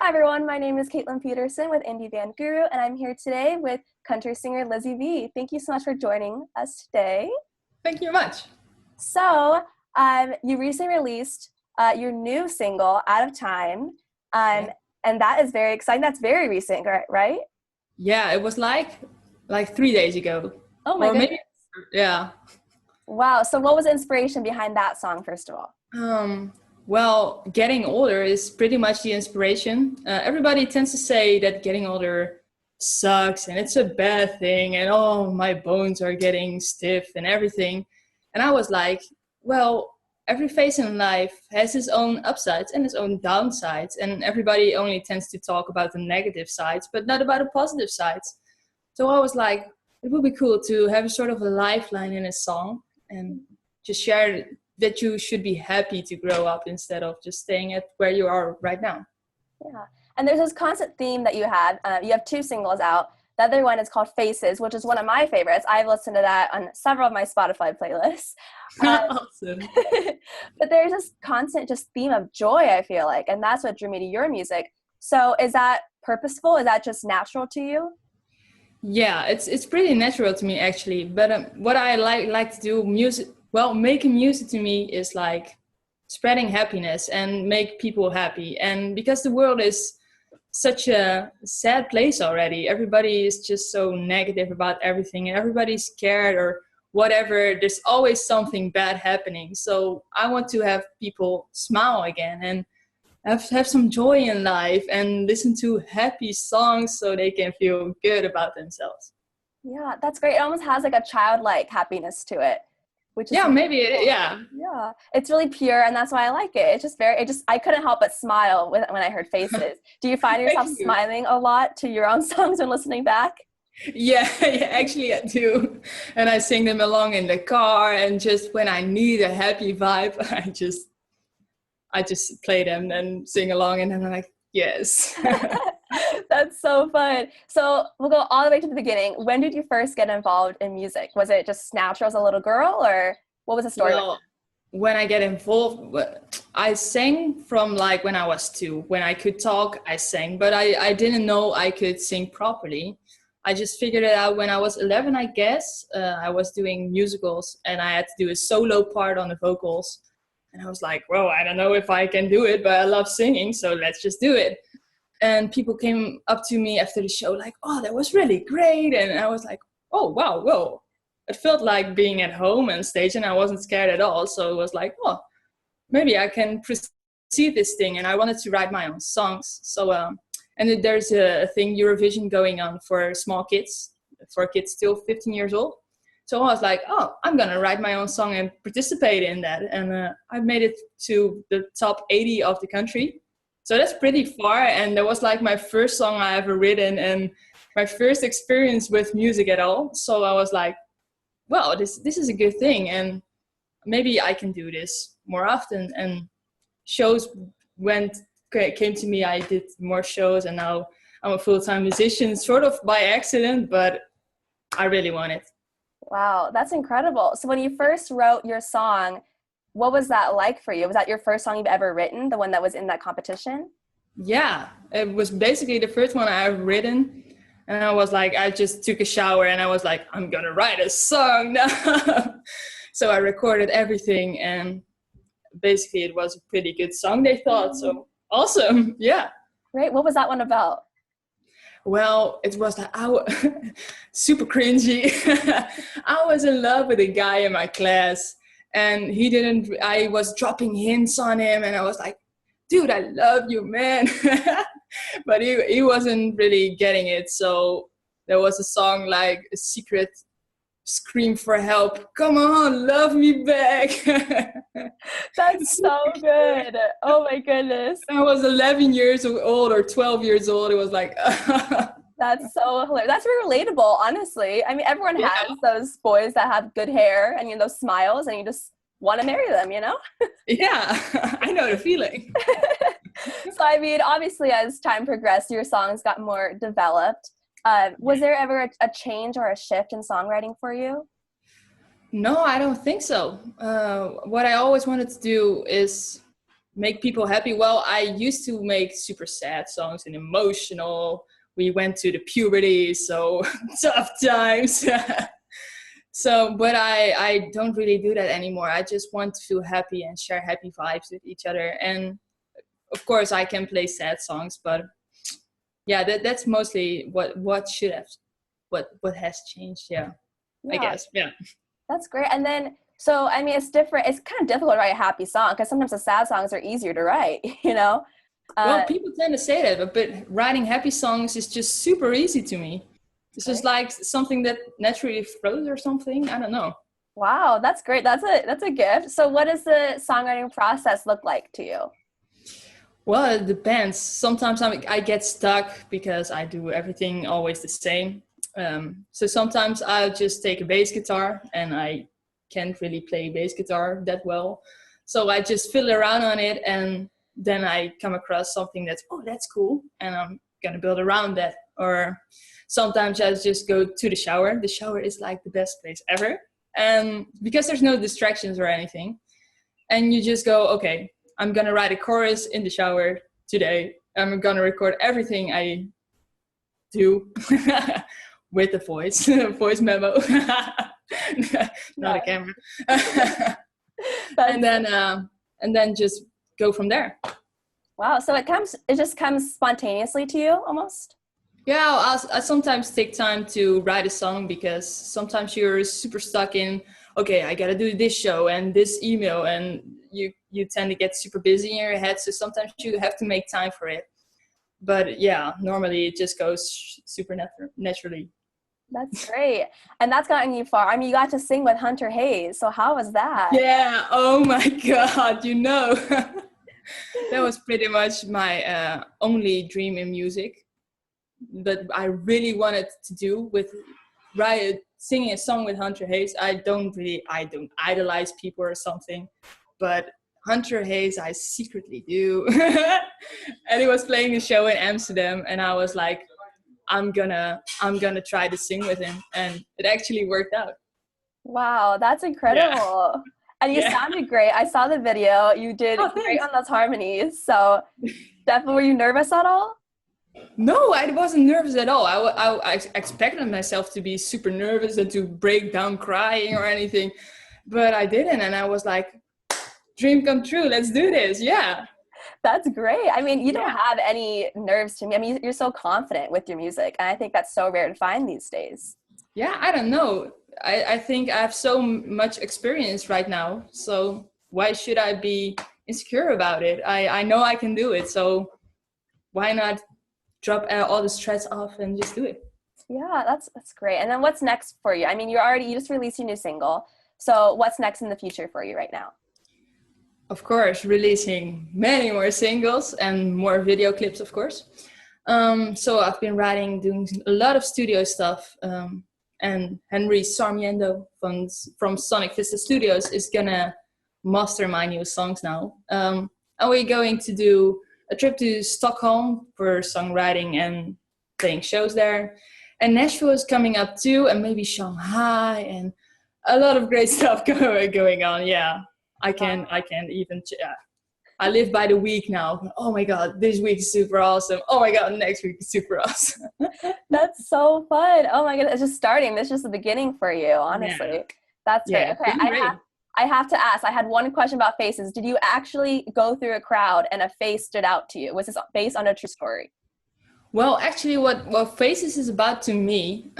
Hi everyone, my name is Kaitlyn Peterson with Indie Band Guru, and I'm here today with country singer Lizzy V. Thank you so much for joining us today. Thank you very much. So, you recently released your new single, Out of Time, and that is very exciting. That's very recent, right? Yeah, it was like 3 days ago. Oh my goodness. Maybe, yeah. Wow, so what was the inspiration behind that song, first of all? Well, getting older is pretty much the inspiration. Everybody tends to say that getting older sucks and it's a bad thing and oh, my bones are getting stiff and everything. And I was like, well, every phase in life has its own upsides and its own downsides. And everybody only tends to talk about the negative sides, but not about the positive sides. So I was like, it would be cool to have a sort of a lifeline in a song and just share that you should be happy to grow up instead of just staying at where you are right now. Yeah, and there's this constant theme that you have. You have two singles out. The other one is called Faces, which is one of my favorites. I've listened to that on several of my Spotify playlists. Awesome. But there's this constant just theme of joy, I feel like, and that's what drew me to your music. So is that purposeful? Is that just natural to you? Yeah, it's pretty natural to me actually. But what I like to do making music to me is like spreading happiness and make people happy. And because the world is such a sad place already, everybody is just so negative about everything and everybody's scared or whatever. There's always something bad happening. So I want to have people smile again and have some joy in life and listen to happy songs so they can feel good about themselves. Yeah, that's great. It almost has like a childlike happiness to it, which is yeah, it's really pure, and that's why I like it. It's just I couldn't help but smile when I heard Faces. Do you find yourself smiling a lot to your own songs when listening back? Yeah, actually I do. And I sing them along in the car, and just when I need a happy vibe, I just play them and sing along, and then I'm like, yes. That's so fun. So we'll go all the way to the beginning. When did you first get involved in music? Was it just natural as a little girl, or what was the story? Well, when I get involved, I sang from like when I was 2. When I could talk, I sang, but I didn't know I could sing properly. I just figured it out when I was 11, I guess. I was doing musicals, and I had to do a solo part on the vocals. And I was like, well, I don't know if I can do it, but I love singing, so let's just do it. And people came up to me after the show like, oh, that was really great. And I was like, oh, wow, whoa. It felt like being at home on stage, and I wasn't scared at all. So it was like, oh, maybe I can proceed this thing. And I wanted to write my own songs. So, and there's a thing, Eurovision, going on for small kids, for kids still 15 years old. So I was like, oh, I'm going to write my own song and participate in that. And I made it to the top 80 of the country. So that's pretty far. And that was like my first song I ever written and my first experience with music at all. So I was like, well, this is a good thing. And maybe I can do this more often. And shows came to me. I did more shows, and now I'm a full-time musician, sort of by accident, but I really want it. Wow, that's incredible. So when you first wrote your song, what was that like for you? Was that your first song you've ever written, the one that was in that competition? Yeah, it was basically the first one I ever written. And I was like, I just took a shower and I was like, I'm going to write a song now. So I recorded everything, and basically it was a pretty good song, they thought. So awesome. Yeah. Great. What was that one about? Well, it was like super cringy. I was in love with a guy in my class, and I was dropping hints on him, and I was like, dude, I love you, man. But he wasn't really getting it. So there was a song like a secret scream for help. Come on, love me back. That's so good. Oh my goodness. I was 11 years old or 12 years old. It was like, that's so hilarious. That's very relatable, honestly. I mean, everyone has those boys that have good hair and, you know, those smiles, and you just want to marry them, you know? Yeah, I know the feeling. So, I mean, obviously, as time progressed, your songs got more developed. Was there ever a change or a shift in songwriting for you? No, I don't think so. What I always wanted to do is make people happy. Well, I used to make super sad songs and emotional. We went to the puberty, so tough times. So, but I don't really do that anymore. I just want to feel happy and share happy vibes with each other. And of course, I can play sad songs, but yeah, that's mostly what has changed. Yeah, I guess. Yeah. That's great. And then, so, I mean, it's different. It's kind of difficult to write a happy song because sometimes the sad songs are easier to write, you know? Well, people tend to say that, but writing happy songs is just super easy to me. It's just like something that naturally flows or something. I don't know. Wow, that's great. That's a gift. So what does the songwriting process look like to you? Well, it depends. Sometimes I get stuck because I do everything always the same. So sometimes I'll just take a bass guitar, and I can't really play bass guitar that well. So I just fiddle around on it, and then I come across something that's cool, and I'm going to build around that. Or sometimes I just go to the shower. The shower is like the best place ever. And because there's no distractions or anything, and you just go, okay, I'm going to write a chorus in the shower today. I'm going to record everything I do with the voice memo, not a camera. and then just go from there. Wow. So it just comes spontaneously to you almost? Yeah, I sometimes take time to write a song because sometimes you're super stuck in, okay, I got to do this show and this email, and you tend to get super busy in your head. So sometimes you have to make time for it. But yeah, normally it just goes super naturally. That's great. And that's gotten you far. I mean, you got to sing with Hunter Hayes. So how was that? Yeah. Oh my God. That was pretty much my only dream in music that I really wanted to do with singing a song with Hunter Hayes. I don't idolize people or something, but Hunter Hayes I secretly do. And he was playing a show in Amsterdam, and I was like, I'm gonna try to sing with him, and it actually worked out. Wow, that's incredible. Yeah. And you sounded great. I saw the video. You did great on those harmonies. So definitely, were you nervous at all? No, I wasn't nervous at all. I expected myself to be super nervous and to break down crying or anything, but I didn't. And I was like, dream come true. Let's do this. Yeah. That's great. I mean, you don't have any nerves to me. I mean, you're so confident with your music. And I think that's so rare to find these days. Yeah, I don't know. I think I have so much experience right now. So why should I be insecure about it? I know I can do it. So why not drop all the stress off and just do it? Yeah, that's great. And then what's next for you? I mean, you just released your new single. So what's next in the future for you right now? Of course, releasing many more singles and more video clips, of course. So I've been doing a lot of studio stuff. And Henry Sarmiento from Sonic Vista Studios is gonna master my new songs now. And we're going to do a trip to Stockholm for songwriting and playing shows there. And Nashville is coming up too, and maybe Shanghai, and a lot of great stuff going on. Yeah, I can't even. I live by the week now. Oh my God, this week is super awesome. Oh my God, next week is super awesome. That's so fun. Oh my God, it's just starting. This is just the beginning for you, honestly. Yeah. That's great. Okay, I have to ask. I had one question about faces. Did you actually go through a crowd and a face stood out to you? Was this based on a true story? Well, actually, what Faces is about to me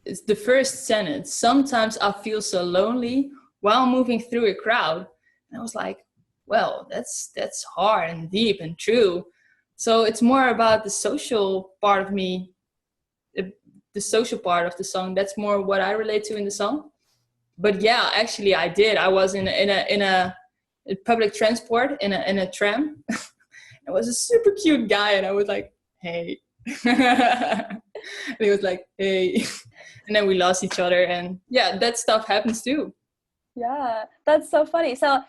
is the first sentence. Sometimes I feel so lonely while moving through a crowd. And I was like, well, that's hard and deep and true. So it's more about the social part of me, the social part of the song. That's more what I relate to in the song. But yeah, actually, I did. I was in a public transport in a tram. It was a super cute guy, and I was like, hey. And he was like, hey. And then we lost each other, and yeah, that stuff happens too. Yeah, that's so funny. So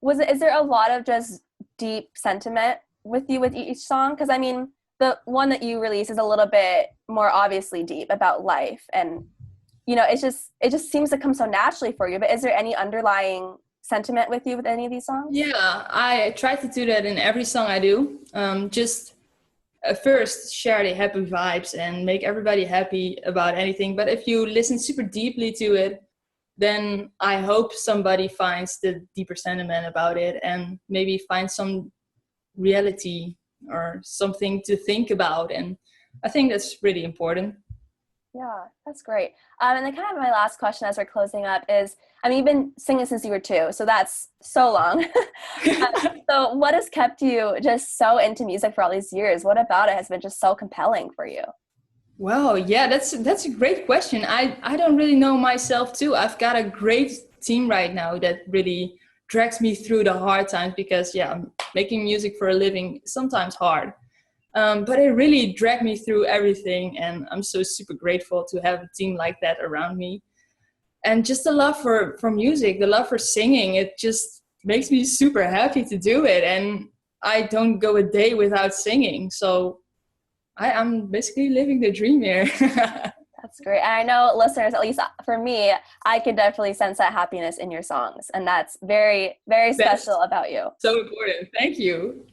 is there a lot of just deep sentiment with you with each song? Because I mean, the one that you release is a little bit more obviously deep about life, and you know, it just seems to come so naturally for you. But is there any underlying sentiment with you with any of these songs? Yeah, I try to do that in every song I do. Just first share the happy vibes and make everybody happy about anything. But if you listen super deeply to it, then I hope somebody finds the deeper sentiment about it and maybe find some reality or something to think about. And I think that's really important. Yeah, that's great. And then kind of my last question as we're closing up is, I mean, you've been singing since you were 2, so that's so long. So what has kept you just so into music for all these years? What about it has been just so compelling for you? Well, yeah, that's a great question. I don't really know myself too. I've got a great team right now that really drags me through the hard times because, yeah, making music for a living is sometimes hard. But it really dragged me through everything, and I'm so super grateful to have a team like that around me. And just the love for music, the love for singing, it just makes me super happy to do it. And I don't go a day without singing. So I'm basically living the dream here. That's great. And I know listeners, at least for me, I can definitely sense that happiness in your songs. And that's very, very special about you. So important. Thank you.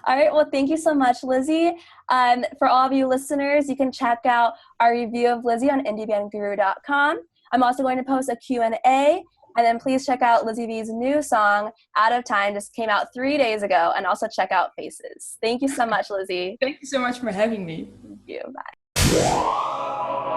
All right. Well, thank you so much, Lizzy. For all of you listeners, you can check out our review of Lizzy on indiebandguru.com. I'm also going to post a Q&A. And then please check out Lizzy V's new song, Out of Time, just came out 3 days ago. And also check out Faces. Thank you so much, Lizzy. Thank you so much for having me. Thank you. Bye.